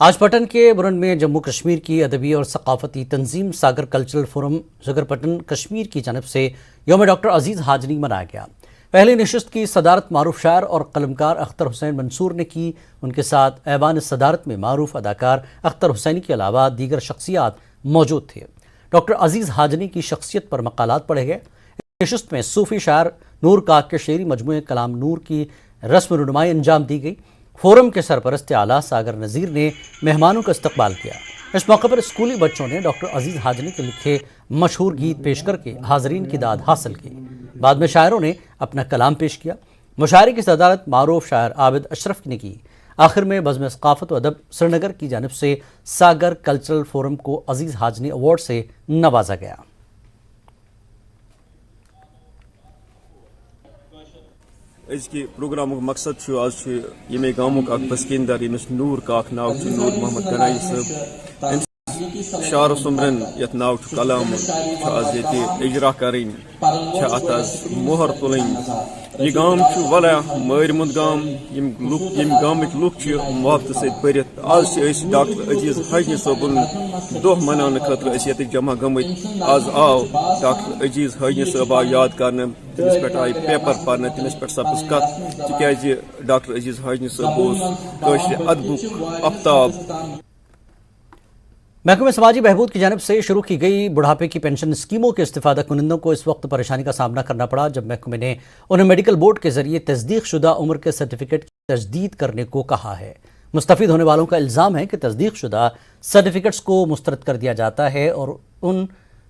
آج پٹن کے برن میں جموں کشمیر کی ادبی اور ثقافتی تنظیم ساگر کلچرل فورم زگر پٹن کشمیر کی جانب سے یوم ڈاکٹر عزیز حاجنی منایا گیا۔ پہلی نشست کی صدارت معروف شاعر اور قلمکار اختر حسین منصور نے کی۔ ان کے ساتھ ایوان صدارت میں معروف اداکار اختر حسینی کے علاوہ دیگر شخصیات موجود تھے۔ ڈاکٹر عزیز حاجنی کی شخصیت پر مقالات پڑھے گئے۔ نشست میں صوفی شاعر نور کاک کے شعری مجموعے کلام نور کی رسم رونمائی انجام دی گئی۔ فورم کے سرپرست اعلیٰ ساگر نذیر نے مہمانوں کا استقبال کیا۔ اس موقع پر اسکولی بچوں نے ڈاکٹر عزیز حاجنی کے لکھے مشہور گیت پیش کر کے حاضرین کی داد حاصل کی۔ بعد میں شاعروں نے اپنا کلام پیش کیا۔ مشاعرے کی صدارت معروف شاعر عابد اشرف نے کی۔ آخر میں بزم ثقافت و ادب سری نگر کی جانب سے ساگر کلچرل فورم کو عزیز حاجنی ایوارڈ سے نوازا گیا۔ اس کی پروگرام مقصد آج یمے گامک اک بسکندر یمس نور کاک ناو نور محمد گنائی صاحب شعر سمرن یت ناو کلام آج یہ اجرا کریں ات مہر تلن یہ گام والا مر مند گام یم گامک لوک محبت ست پرت آج ڈاکٹر عزیز حاجنی صبن دہ منانے خاطر یت جمع گمت آج آو ڈاکٹر عزیز حاجنی صاحب آو یاد کرنے تمس پہ آئی پیپر پڑھنے تمس پہ سپز کت تاز ڈاکٹر عزیز حاجنی صاحب ادبک آفتاب۔ محکمہ سماجی بہبود کی جانب سے شروع کی گئی بڑھاپے کی پینشن اسکیموں کے استفادہ کنندوں کو اس وقت پریشانی کا سامنا کرنا پڑا جب محکمے نے انہیں میڈیکل بورڈ کے ذریعے تصدیق شدہ عمر کے سرٹیفکیٹ کی تجدید کرنے کو کہا ہے۔ مستفید ہونے والوں کا الزام ہے کہ تصدیق شدہ سرٹیفکیٹس کو مسترد کر دیا جاتا ہے اور ان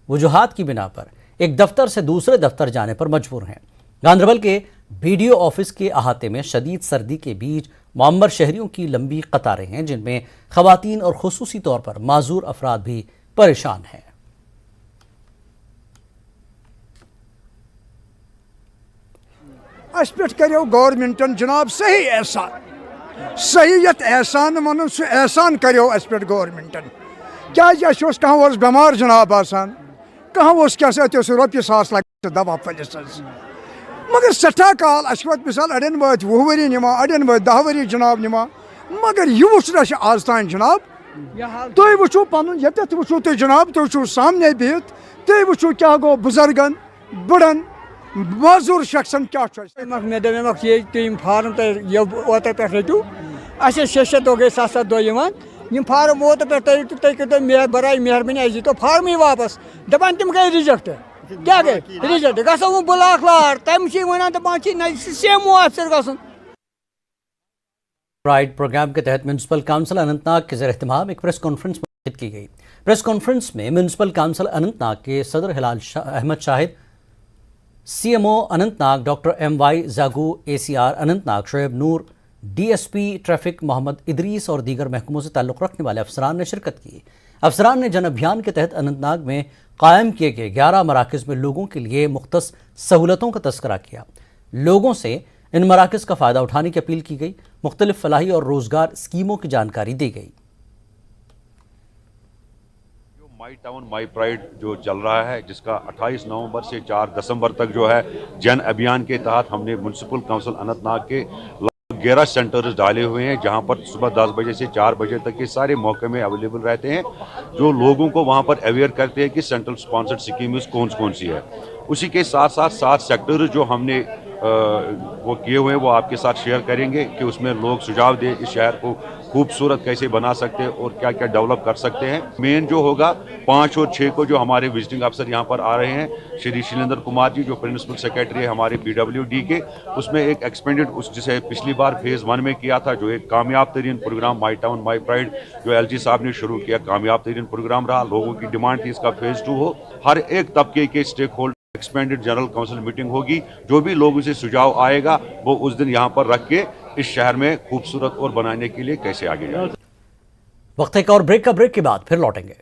وجوہات کی بنا پر ایک دفتر سے دوسرے دفتر جانے پر مجبور ہیں۔ گاندربل کے BDO آفس کے احاطے میں شدید سردی کے بیچ معمر شہریوں کی لمبی قطاریں ہیں جن میں خواتین اور خصوصی طور پر معذور افراد بھی پریشان ہیں۔ اس پہ کرو گورنمنٹن جناب صحیح احسان صحیحیت احسان ون سہ احسان کرو اس پہ گورنمنٹن کس کھانا بیمار جناب آسان کھانا روپیہ ساس لگ دوا پھلس مگر سٹھا کال اس مثال اڑین وات 20 ؤری نما اڑین وات 10 ؤری جناب نما مگر یہ وچنا آز تان جناب تھی وچو پن یتھ وچو تھی جناب تھی وچو سامنے بہت تھی وچو کیا گو بزرگن بڑن معذور شخصن کیا مے دپ یہ تم فارم تھی اوتر پہ رٹو اچھا 6 دہ گئی 7 دہ یم فارم اوتر پہ تھی کر برائے مہربانی اچھے تو فارم واپس دپان تم گئی ریجیکٹ کیا گئی ریجیکٹ گھو بلاک لار تم ونان دپان سیم افسر گھن۔ پرائڈ پروگرام کے تحت میونسپل کونسل اننت ناگ کے زیر اہتمام ایک پریس کانفرنس منعقد کی گئی۔ پریس کانفرنس میں میونسپل کونسل اننت ناگ کے صدر Hilal Ahmad Shahid, CMO Anantnag doctor MY زاگو، ACR Anantnag Shoaib Noor, DSP traffic Mohammad Idrees اور دیگر محکموں سے تعلق رکھنے والے افسران نے شرکت کی۔ افسران نے جن ابھیان کے تحت اننت ناگ میں قائم کیے گئے 11 مراکز میں لوگوں کے لیے مختص سہولتوں کا تذکرہ کیا۔ لوگوں سے ان مراکز کا فائدہ اٹھانے کی اپیل کی گئی۔ مختلف فلاحی اور روزگار اسکیموں کی جانکاری دی گئی۔ مائی ٹاؤن مائی پرائڈ جو چل رہا ہے جس کا 28 نومبر سے 4 دسمبر تک جو ہے جن ابھیان کے تحت ہم نے میونسپل کونسل اننت ناگ کے 11 سینٹرز ڈالے ہوئے ہیں جہاں پر صبح 10 بجے سے 4 بجے تک کے سارے موقع میں اویلیبل رہتے ہیں، جو لوگوں کو وہاں پر اویئر کرتے ہیں کہ سینٹرل اسپانسرڈ اسکیمز کون سی ہے۔ اسی کے ساتھ 7 سیکٹرز جو ہم نے وہ کیے ہوئے ہیں وہ آپ کے ساتھ شیئر کریں گے کہ اس میں لوگ سجھاؤ دیں اس شہر کو خوبصورت کیسے بنا سکتے ہیں اور کیا کیا ڈیولپ کر سکتے ہیں۔ مین جو ہوگا 5 اور 6 کو جو ہمارے وزٹنگ افسر یہاں پر آ رہے ہیں، شری شیلیندر کمار جی جو پرنسپل سیکرٹری ہے ہمارے PWD کے، اس میں ایک ایکسپینڈڈ جسے پچھلی بار فیز 1 میں کیا تھا جو ایک کامیاب ترین programme my town my pride جو LG صاحب نے شروع کیا، کامیاب ترین پروگرام رہا۔ لوگوں کی ڈیمانڈ تھی اس کا فیز 2 ہو۔ ہر ایک طبقے کے stake holder expanded general council meeting ہوگی، جو بھی لوگوں سے سجھاؤ آئے گا وہ اس دن یہاں پر رکھ کے اس شہر میں خوبصورت اور بنانے کے لیے کیسے آگے جائے۔ وقت ایک اور بریک کے بعد پھر لوٹیں گے۔